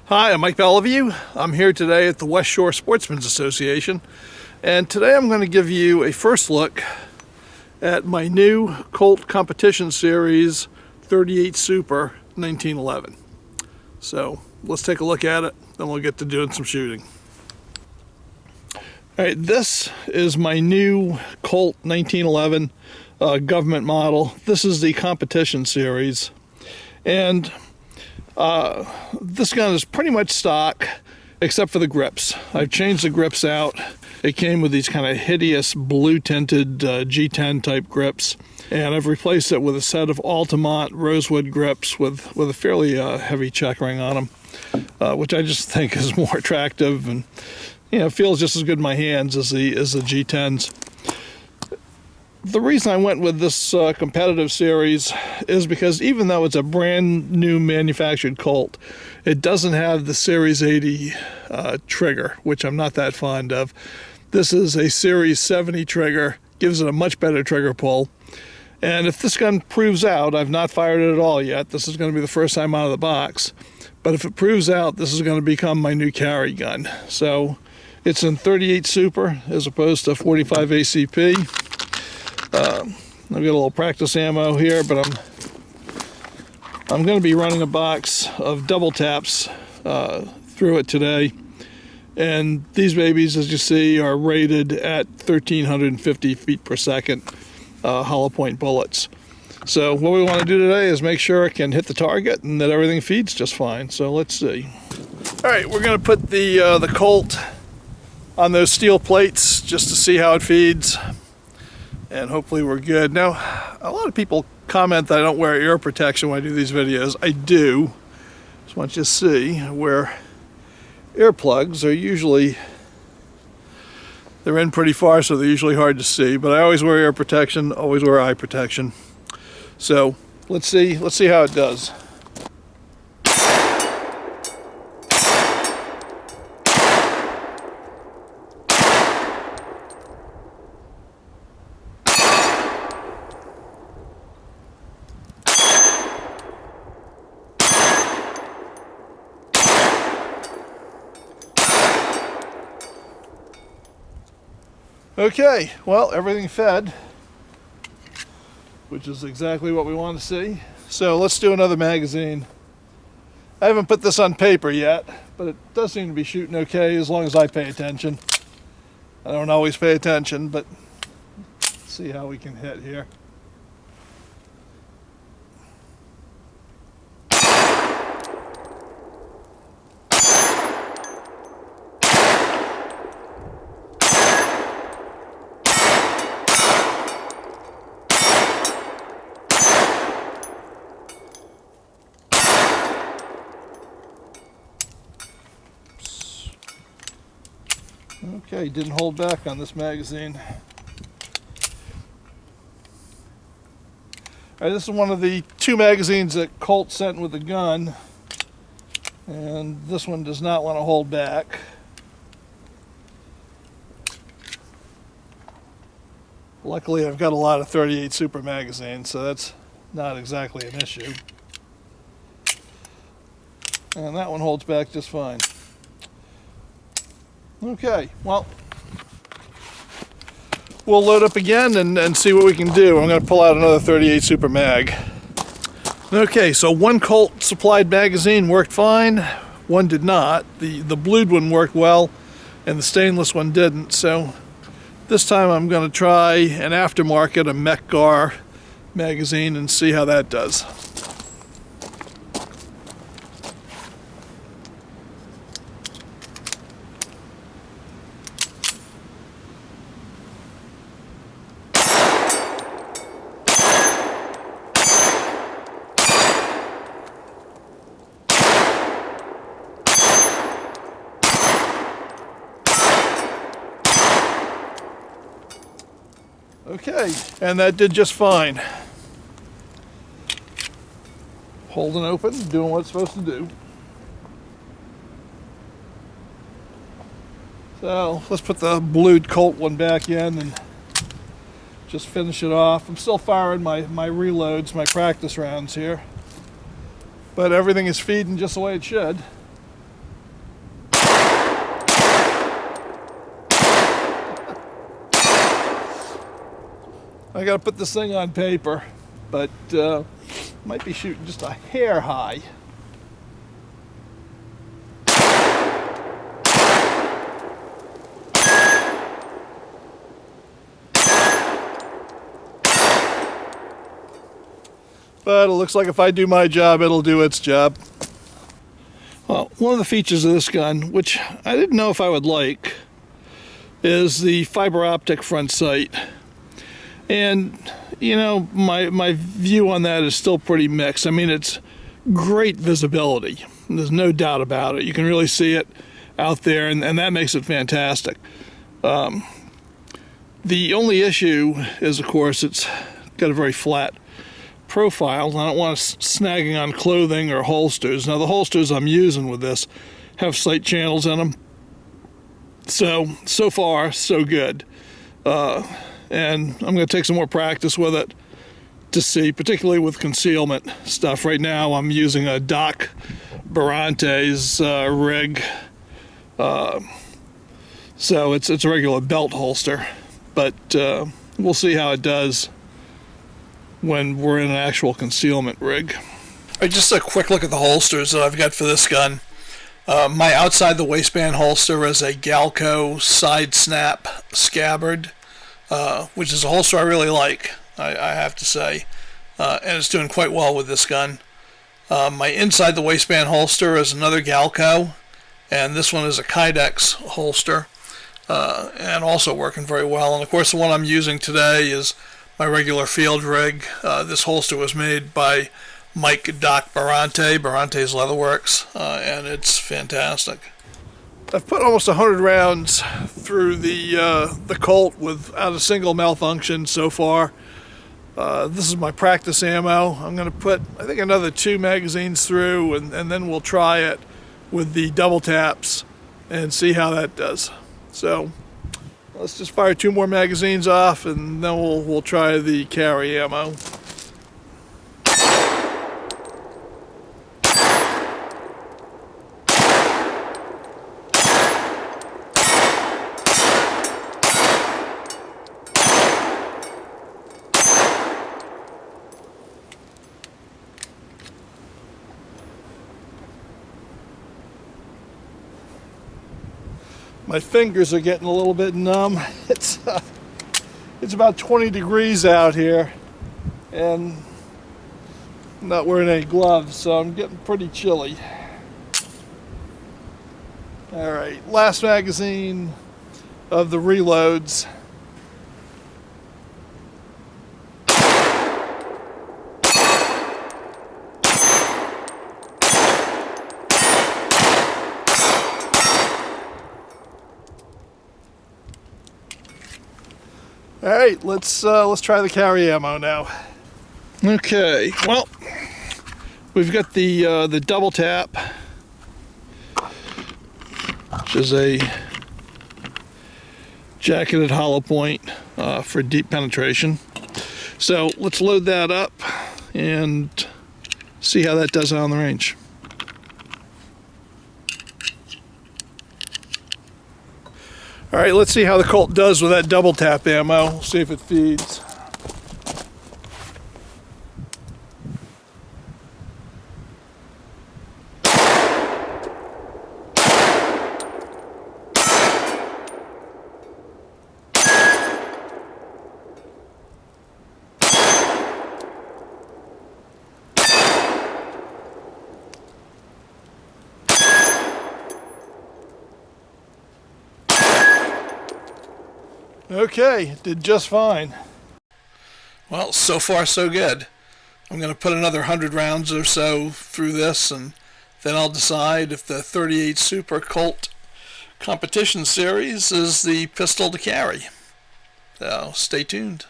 Hi, I'm Mike Bellevue. I'm here today at the West Shore Sportsmen's Association, and today I'm going to give you a first look at my new Colt Competition Series 38 Super 1911. So let's take a look at it, then we'll get to doing some shooting. Alright, this is my new Colt 1911 government model. This is the Competition Series, and this gun is pretty much stock except for the grips. I've changed the grips out. It came with these kind of hideous blue tinted G10 type grips, and I've replaced it with a set of Altamont rosewood grips with a fairly heavy checkering on them, which I just think is more attractive and feels just as good in my hands as the G10s. The reason I went with this competitive series is because even though it's a brand new manufactured Colt, it doesn't have the Series 80 trigger, which I'm not that fond of. This is a Series 70 trigger, gives it a much better trigger pull. And if this gun proves out, I've not fired it at all yet. This is going to be the first time out of the box. But if it proves out, this is going to become my new carry gun. So it's in 38 Super as opposed to 45 ACP. I've got a little practice ammo here, but I'm going to be running a box of double taps through it today. And these babies, as you see, are rated at 1,350 feet per second hollow point bullets. So what we want to do today is make sure it can hit the target and that everything feeds just fine. So let's see. All right, we're going to put the Colt on those steel plates just to see how it feeds. And hopefully we're good. Now, a lot of people comment that I don't wear ear protection when I do these videos. I do. Just want you to see where earplugs are usually, they're in pretty far, so they're usually hard to see. But I always wear ear protection, always wear eye protection. So let's see how it does. Okay, well, everything fed, which is exactly what we want to see. So let's do another magazine. I haven't put this on paper yet, but it does seem to be shooting okay as long as I pay attention. I don't always pay attention, but let's see how we can hit here. Okay, didn't hold back on this magazine. Alright, this is one of the two magazines that Colt sent with the gun, and this one does not want to hold back. Luckily, I've got a lot of 38 Super magazines, so that's not exactly an issue. And that one holds back just fine. Okay, well, we'll load up again and see what we can do. I'm going to pull out another 38 Super mag. Okay, so one Colt supplied magazine worked fine, one did not. The blued one worked well, and the stainless one didn't. So this time I'm going to try an aftermarket, a Mech Gar magazine, and see how that does. Okay, and that did just fine. Holding open, doing what it's supposed to do. So let's put the blued Colt one back in and just finish it off. I'm still firing my reloads, my practice rounds here, but everything is feeding just the way it should. I gotta put this thing on paper, but might be shooting just a hair high. But it looks like if I do my job, it'll do its job. Well, one of the features of this gun, which I didn't know if I would like, is the fiber optic front sight. And, you know, my view on that is still pretty mixed. I mean, it's great visibility. There's no doubt about it. You can really see it out there, and that makes it fantastic. The only issue is, of course, it's got a very flat profile. I don't want it snagging on clothing or holsters. Now, the holsters I'm using with this have sight channels in them. So far, so good. And I'm going to take some more practice with it to see, particularly with concealment stuff. Right now, I'm using a Doc Barante's rig. So it's a regular belt holster. But we'll see how it does when we're in an actual concealment rig. All right, just a quick look at the holsters that I've got for this gun. My outside the waistband holster is a Galco side snap scabbard, which is a holster I really like, I have to say, and it's doing quite well with this gun. My inside the waistband holster is another Galco, and this one is a Kydex holster, and also working very well. And of course the one I'm using today is my regular field rig. This holster was made by Mike Doc Barante, Barante's Leatherworks, and it's fantastic. I've put almost 100 rounds through the Colt without a single malfunction so far. This is my practice ammo. I'm going to put, I think, another 2 magazines through, and then we'll try it with the double taps and see how that does. So let's just fire 2 more magazines off, and then we'll try the carry ammo. My fingers are getting a little bit numb. It's about 20 degrees out here, and I'm not wearing any gloves, so I'm getting pretty chilly. All right, last magazine of the reloads. All right, let's try the carry ammo now. Okay, well, we've got the double tap, which is a jacketed hollow point for deep penetration. So let's load that up and see how that does on the range. All right, let's see how the Colt does with that double tap ammo. See if it feeds. Okay, did just fine. Well, so far so good. I'm going to put another 100 rounds or so through this, and then I'll decide if the 38 Super Colt Competition Series is the pistol to carry. So stay tuned.